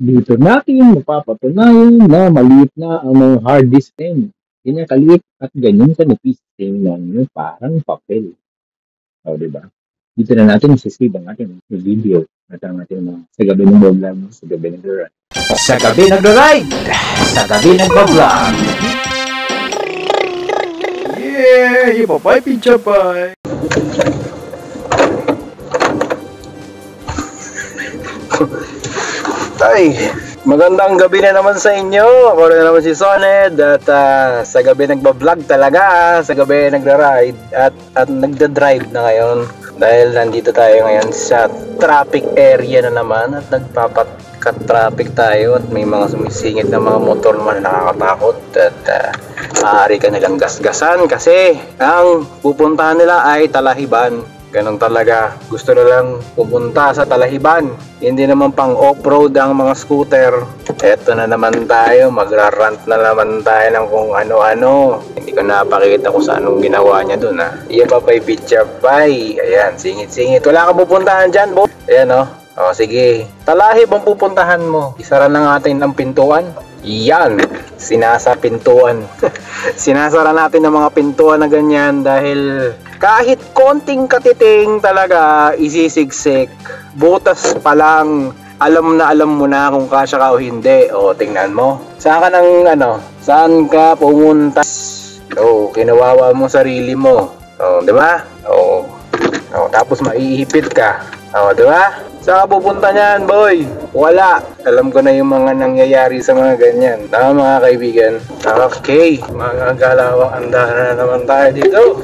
Dito natin mapapatunayan na maliit na ang mga hard disk pen. Ganyan kaliit at ganyan kanipis. Tingnan nyo, parang papel. O, di ba? Dito na natin isisave ang ating video at ang ating mga sa gabi ng vlog, sa gabi ng ride. Sa gabi nagro-ride, sa gabi nagbablog. Yeah! Ipapay, pinchapay! Tay, magandang gabi na naman sa inyo. Ako na naman si Soned at sa gabi nagbablog talaga, sa gabi nagra-ride at nagda-drive na ngayon. Dahil nandito tayo ngayon sa traffic area na naman at nagpapakat-traffic tayo at may mga sumisingit na mga motor naman na nakakatakot at maaari ka nilang gasgasan kasi ang pupuntahan nila ay Talahiban. Ganun talaga, gusto na lang pupunta sa Talahiban. Hindi naman pang off-road ang mga scooter. Eto na naman tayo, magra-rant na naman tayo ng kung ano-ano. Hindi ko napakita kung saan anong ginawa niya dun ha. Iya pa pa'y picture pa'y. Ayan, singit-singit. Wala kang pupuntahan dyan, bo. Ayan o. O sige, Talahib ang pupuntahan mo. Isara na natin ang pintuan. Yan, sinasa pintuan. Sinasara natin ang mga pintuan na ganyan dahil kahit konting katiting talaga isisigsik. Butas pa lang, alam mo na kung kasya ka o hindi. O tingnan mo. Saan ka saan ka pumunta? O, kinawawa mo sarili mo. O, di ba? O, tapos maiipit ka. O, di ba? Saan ka pupunta niyan, boy? Wala. Alam ko na yung mga nangyayari sa mga ganyan. Tama mga kaibigan. Okay, mga galawang andahan na naman tayo dito.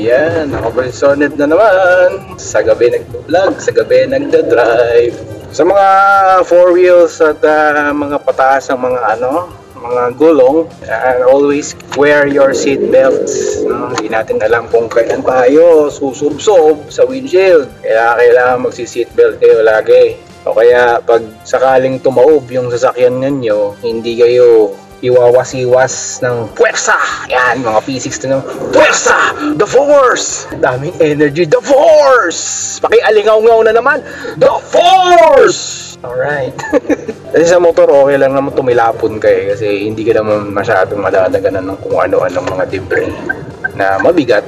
Yan, ako Soned na naman. Sa gabi nag-vlog, sa gabi nagda-drive. Sa mga four wheels at mga pataas ang mga mga gulong, always wear your seat belts. Hindi natin alam kung kailan tayo susubsob sa windshield. Kaya kailangan magsi-seat belt kayo lagi. O kaya pag sakaling tumaob yung sasakyan ninyo, hindi kayo iwawasiwas ng puwersa. Yan, mga physics na puwersa! The force! Daming energy, the force! Pakialingaw-ngaw na naman, the force! Alright. Kasi sa motor, okay lang naman tumilapon ka kasi hindi ka naman masyadong madadaganan ng kung ano-anong mga debris na mabigat.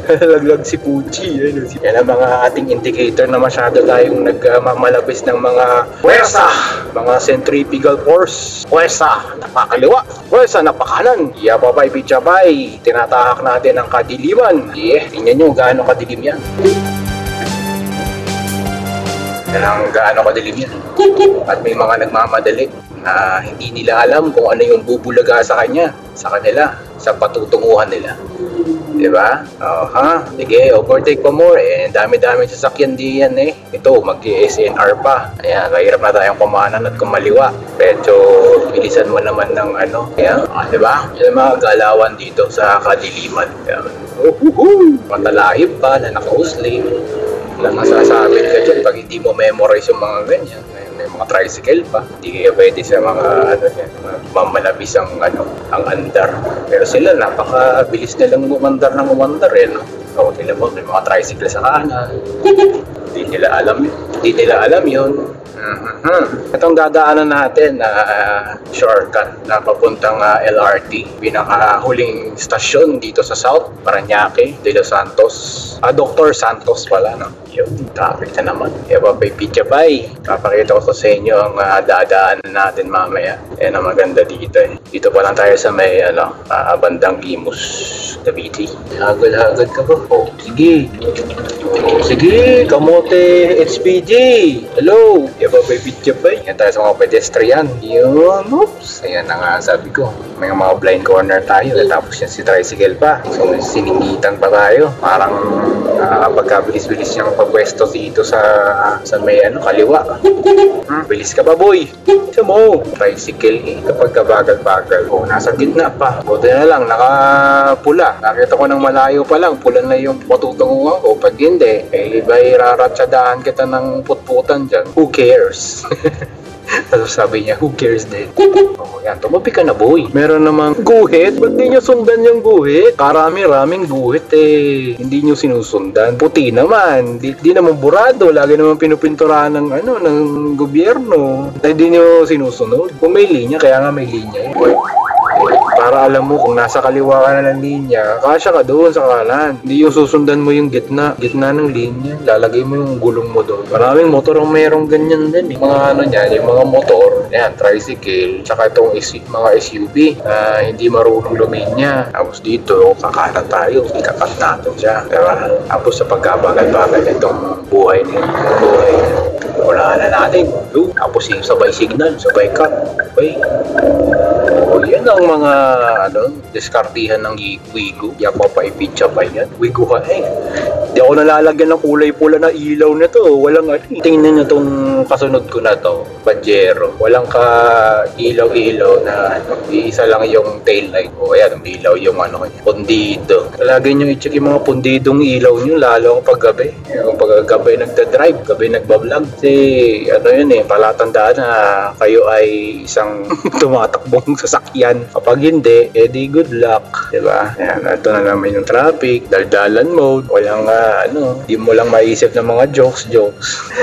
Laglag si Pucci. Yan ang mga ating indicator na masyado tayong nagmamalabis ng mga puwersa, mga centrifugal force. Puwersa, napakaliwa. Puwersa, napakanan. Yapapay, pichapay. Tinatahak natin ang kadiliman. Tingnan nyo gaano kadilim yan. Yan ang gaano kadilim yan. At may mga nagmamadali na hindi nila alam kung ano yung bubulaga sa kanila, sa patutunguhan nila. Diba? Sige, overtake pa more. Dami-dami sasakyan diyan Ito, mag-SNR pa. Ayan, mahirap na tayong kumanan at kumaliwa. Medyo bilisan mo naman ng Ayan, diba? Yan ang mga galawan dito sa kadiliman. Matalahib pa na naka-uslim. Walang masasabi ka dyan pag hindi mo memorize yung mga ganyan. May mga tricycle pa. Hindi kayo pwede sa mga mamalabis ang andar. Pero sila napakabilis nilang umandar ng umandar O, tila mo, may mga tricycle sa kanan. Hindi nila alam yun. Itong dadaanan natin na shortcut na papuntang LRT, pinakahuling stasyon dito sa South Parañaque de Los Santos. Dr. Santos pala, Yun, traffic na naman. Yapapay, pichapay. Papakita ko sa inyo ang dadaanan natin mamaya. Yan ang maganda dito Dito pa lang tayo sa may bandang Imus, Cavite. Hagad ka ba? Sige, kamote HPG. Hello. Yapapay, pichapay. Yan tayo sa mga pedestrian. Yun, oops. Ayan na nga sabi ko. May mga blind corner tayo. Tapos yan si tricycle pa. So, siningitan pa tayo. Parang pagkabilis-bilis yung pagwesto dito sa may kaliwa. Bilis ka pa, boy. Isa mo. Tricycle kapag kabagal-bagal. Nasa gitna pa. Buti na lang, nakapula. Nakita ko ng malayo pa lang. Pula na yung patutunguhan ko. Pag hindi, iba iraratsyadahan kita ng putputan dyan. Who cares? Tapos sabi niya, who cares din? Oh, yan, tumabi ka na boy. Meron namang guhit. Ba't di nyo sundan yung guhit? Karami-raming guhit eh. Hindi nyo sinusundan. Puti naman. Di naman burado. Lagi naman pinupinturahan ng ng gobyerno. Hindi nyo sinusunod. Kung may linya, kaya nga may linya eh. Para alam mo kung nasa kaliwa ka na ng linya, kasya ka doon sa kanan. Hindi yung susundan mo yung gitna ng linya. Lalagay mo yung gulong mo doon. Maraming motor ang merong ganyan din. Mga niyan, yung mga motor, yan, tricycle, tsaka itong mga SUV na hindi marunong luminya. Tapos dito, kakanan tayo, ikakat natin siya. Diba? Tapos sa pagkabagal-bagal itong buhay niya. Wala na natin. Tapos yung sabay signal, sabay cut. Okay. Yan ang mga diskartihan ng Wigo. Yan pa ipitsa pa yan. Wigo ka eh. Hindi ako nalalagyan ng kulay pula na ilaw na to. Walang tingnan nyo tong kasunod ko na to. Pajero. Walang ka ilaw-ilaw na isa lang yung tail light. O ayan, ilaw yung pundido. Lagi nyo i-check yung mga pundidong ilaw nyo lalo kapag gabi. Yung pag gabi nagda-drive, gabi nagbablog. Kasi yun palatandaan na kayo ay isang tumatakbong sasakyan. Kapag hindi, di good luck. Diba? Ayan, ito na naman yung traffic, daldalan mode, walang di mo lang maisip ng mga jokes.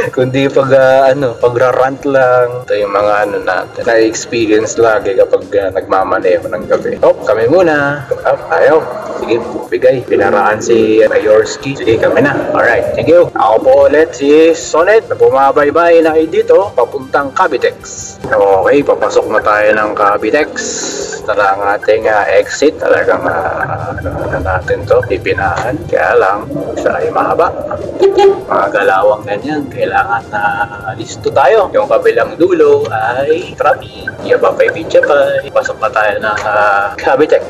Kundi pagrarant lang. Ito yung mga natin, na-experience lagi kapag nagmamaneho ng gabi. Kami muna. Ayaw. Sige, bigay. Pinaraan si Mayorski. Sige, kami na. Alright, thank you. Ako po ulit si Sonet na bumabaybay na dito papuntang Cavitex. Okay, papasok na tayo ng Cavitex. Tara ang ating exit. Talagang natin to pipinahan. Kaya lang, isa ay mahaba. Mga galawang ganyan, kailangan na listo tayo. Yung kabilang dulo ay traffic. Yaba pa pizza pa. Pasok na tayo ng Cavitex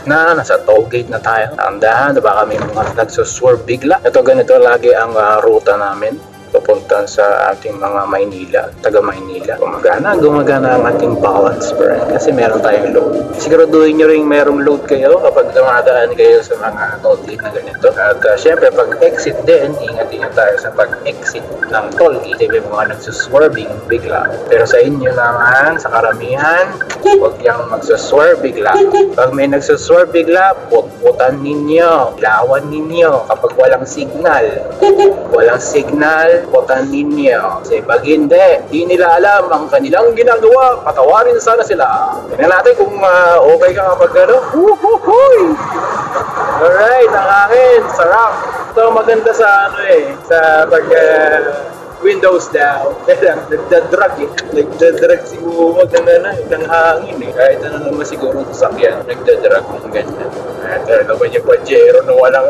na nasa toll gate na tayo. Andahan, baka may mga nagsuswerve bigla. Ito ganito lagi ang ruta namin papunta sa ating mga Maynila, taga Maynila. Gumagana ang ating balance brand kasi meron tayong load. Siguraduhin nyo rin merong load kayo kapag dumadaan kayo sa mga toll gate na ganito. At syempre pag exit din, ingat-ingat tayo sa pag-exit ng toll gate. May mga nagsuswerving bigla. Pero sa inyo naman, sa karamihan, huwag yung magsuswerve bigla. Pag may nagsuswerve bigla, put-putan ninyo, ilawan ninyo kapag walang signal. Potan ninyo. Kasi pag hindi, di nila alam ang kanilang ginagawa, patawarin sana sila. Tingnan natin kung okay ka kapag Alright, ang akin, sarap. Ito maganda sa sa pag windows down. Nagdadrag Nagdadrag siguro ng hangin Kahit naman siguro sasakyan, nagdadrag ng ganyan. Pero naman yung Pajero na walang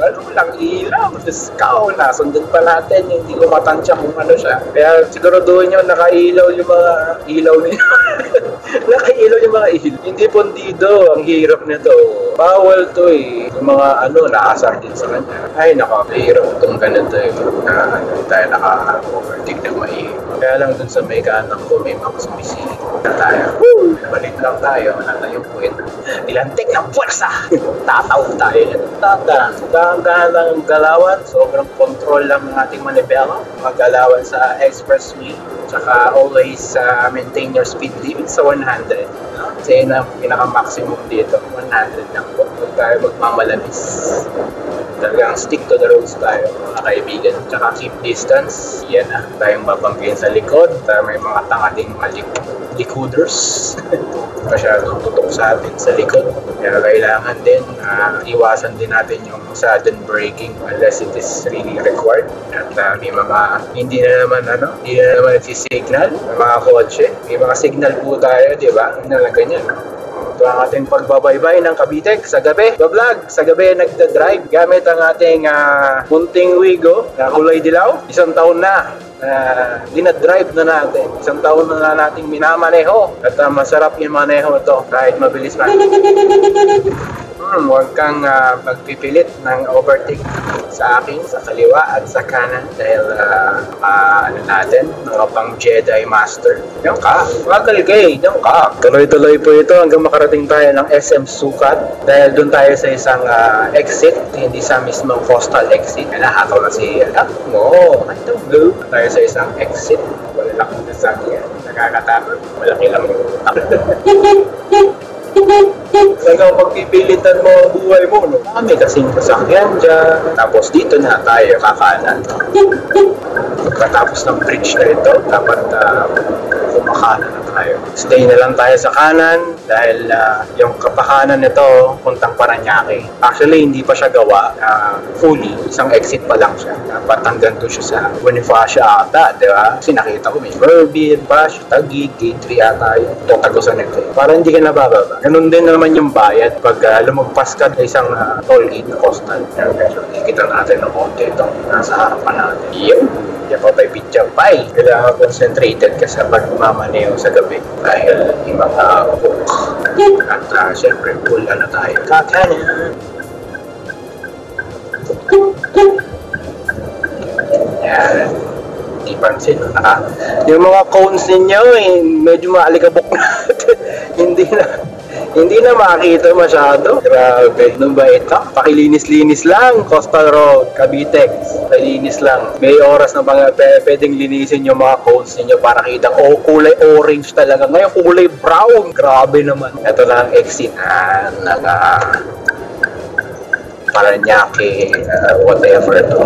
ilaw. Tapos nasundan pa natin yung hindi ko matansya kung siya. Kaya siguro doon nyo nakailaw yung mga ilaw niya. Nakailaw yung mga ilaw. Hindi pundido. Ang hirap nito. Bawal to Yung mga naasar din sa kanya. Ay nakahirap itong ganito tayo naka-overtake ng maihip. Kaya lang dun sa may kanan ko may mga sumisili na tayo. Balik lang tayo. Wala na yung puwet. Ilantik ng puwersa. Tatawag tayo. Dahan-dahan lang ang galawan. Sobrang control lang ng ating manibela. Mga galawan sa expressway. Tsaka always maintain your speed limit sa 100. Kasi na pinaka-maximum dito. 100 lang po. Huwag tayo magmamalabis. Talagang stick to the roads tayo, mga kaibigan. Tsaka keep distance. Yan tayong babanggain sa likod. May mga tangading likuders. Masyadong tutok sa atin sa likod. Kaya kailangan din iwasan din natin yung sudden braking unless it is really required. At may mga hindi na naman nagsisignal ng mga kotse. May mga signal po tayo, di ba? Na ganyan. Ito ang ating pagbabaybay ng Cavitex sa gabi. Vlog sa gabi nagda-drive gamit ang ating munting Wigo na kulay dilaw. Isang taon na dinadrive na natin. Isang taon na nating minamaneho. At masarap yung maneho ito kahit mabilis man. Huwag kang magpipilit ng overtake sa akin, sa kaliwa at sa kanan dahil natin, mga pang Jedi Master. Diyan ka, magalgay, diyan ka. Tuloy-tuloy po ito hanggang makarating tayo ng SM Sukat dahil doon tayo sa isang exit, hindi sa mismong coastal exit. Nahataw na si blue. Tayo sa isang exit, wala lang sa sakyan. Nakakatakot. Malaki lang yung Talagang pagpipilitan mo ang buhay mo, no? Kami kasing kasakyan dyan. Tapos dito na tayo kakanan. Pagkatapos ng bridge na ito, dapat kumakanan na tayo. Stay na lang tayo sa kanan dahil yung kapakanan nito, puntang Parañaque. Actually, hindi pa siya gawa fully. Isang exit pa lang siya. Dapat hanggang doon siya sa Bonifacio ata, di ba? Kasi nakita ko may Burbid, Bash, Taguig, Gate 3 ata yung tatagusan nito. Para hindi ka nabababa. Ganun din naman yung bayad pag lumagpas ka sa isang toll gate na coastal. So, nakikita natin ng konti itong nasa harapan natin. Yun! Yan pa tayo picture pie. Kailangan concentrated ka sa pagmamaneho sa gabi dahil yung mga hook. At syempre, full tayo. Kakanan! Yan. Hindi pansin. Yung mga cones ninyo, medyo maalikabok na. Hindi na makita masyado. Grabe. Ano ba ito? Pakilinis-linis lang. Coastal Road, Cavite. Pakilinis lang. May oras na pwedeng linisin yung mga cones ninyo para kita. Kulay orange talaga. Ngayon, kulay brown. Grabe naman. Ito lang ang exit. Parañaque, whatever ito.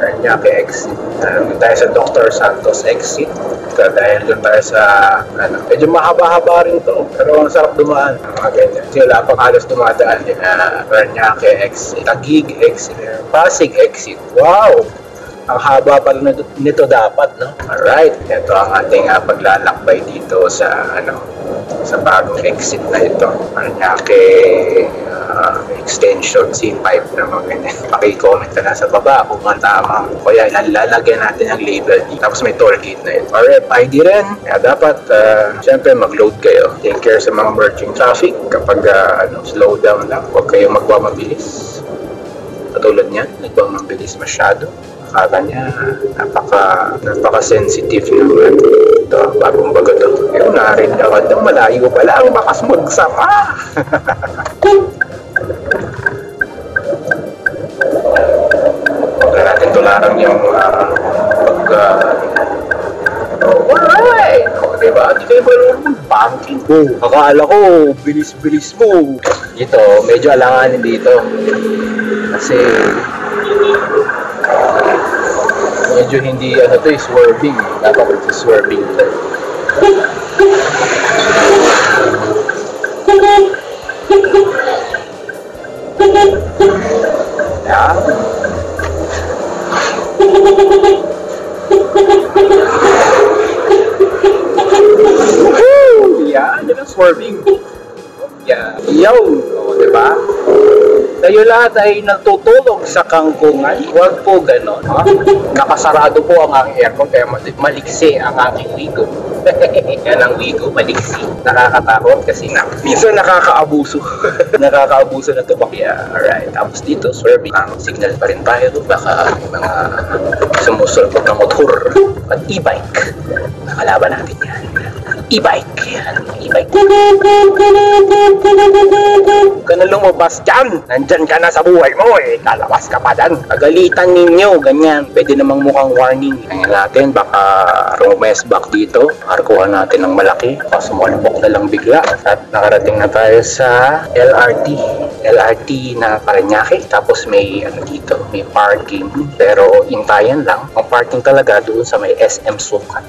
Parañaque exit. Doon tayo sa Dr. Santos exit. Dahil doon tayo sa, medyo mahaba-haba rin to. Pero ang sarap dumaan. Mga ganyan. Kasi wala pang halos dumadaan din. Parañaque exit. Taguig exit. Pasig exit. Wow! Ang haba pala nito dapat, no? Alright. Ito ang ating paglalakbay dito sa, sa bagong exit na ito. Parañaque extension C5 na mga ganyan. Paki-comment ka na sa baba kung ang tama. Kaya lalagyan natin ang label dito. Tapos may toll gate na ito. RFID rin. Kaya dapat, syempre mag-load kayo. Take care sa mga merging traffic. Kapag slow down lang, huwag kayong magmamabilis. Katulad niyan, nagmamabilis masyado. Akala niya, napaka-sensitive naman. Ito, bagong bago ito. Yung narinig agad ng malayo pala ang bakas magsama. Huwag na natin tularan yung alright! O, diba? Di kayo ba naman banking? Akala ko, bilis-bilis mo. Dito, medyo alanganin dito. Kasi medyo hindi swerving. Dapat ito swerving ito. Yeah. Woohoo! Yeah, yun ang swerving. Yeah. Yo! O, diba? Kayo lahat ay natutulog sa kangkungan. Huwag po ganon. Nakasarado po ang aking aircon kaya maliksi ang aking wigo. Yan ang wigo, maliksi. Nakakatakot kasi minsan nakakaabuso. Nakakaabuso na ito. Yeah, alright. Tapos dito, swerving. Ang signal pa rin tayo. Baka mga sumusulpot ng motor. At e-bike. Nakalaban natin yan. E-bike. Yan, e-bike. Ka na lumabas dyan. Nandyan ka na sa buhay mo eh. Lalabas ka pa dyan. Pagalitan ninyo, ganyan. Pwede namang mukhang warning. Ngayon natin, baka rumes back dito. Arkuhan natin ng malaki. Sumalubok na lang bigla. At nakarating na tayo sa LRT. LRT na Parañaque. Tapos may dito, may parking. Pero intayan lang. Ang parking talaga doon sa may SM Sukat.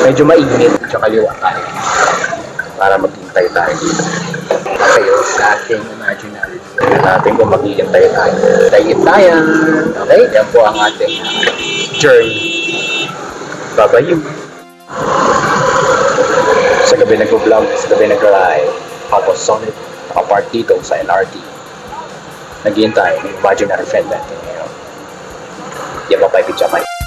Medyo mainit. Tsaka kaliwa tayo. Para maghintay tayo dito. Kayo sa ating imaginary. Natin kung maghihintay tayo. Tayo-tayan. Okay? Yan po ang ating journey. Bye-bye. Sa gabi nag-vlog, sa gabi nag-ride. Tapos Sonnet, nakapark dito sa LRT. Naghihintay ng imaginary friend natin. Yan pa, picture.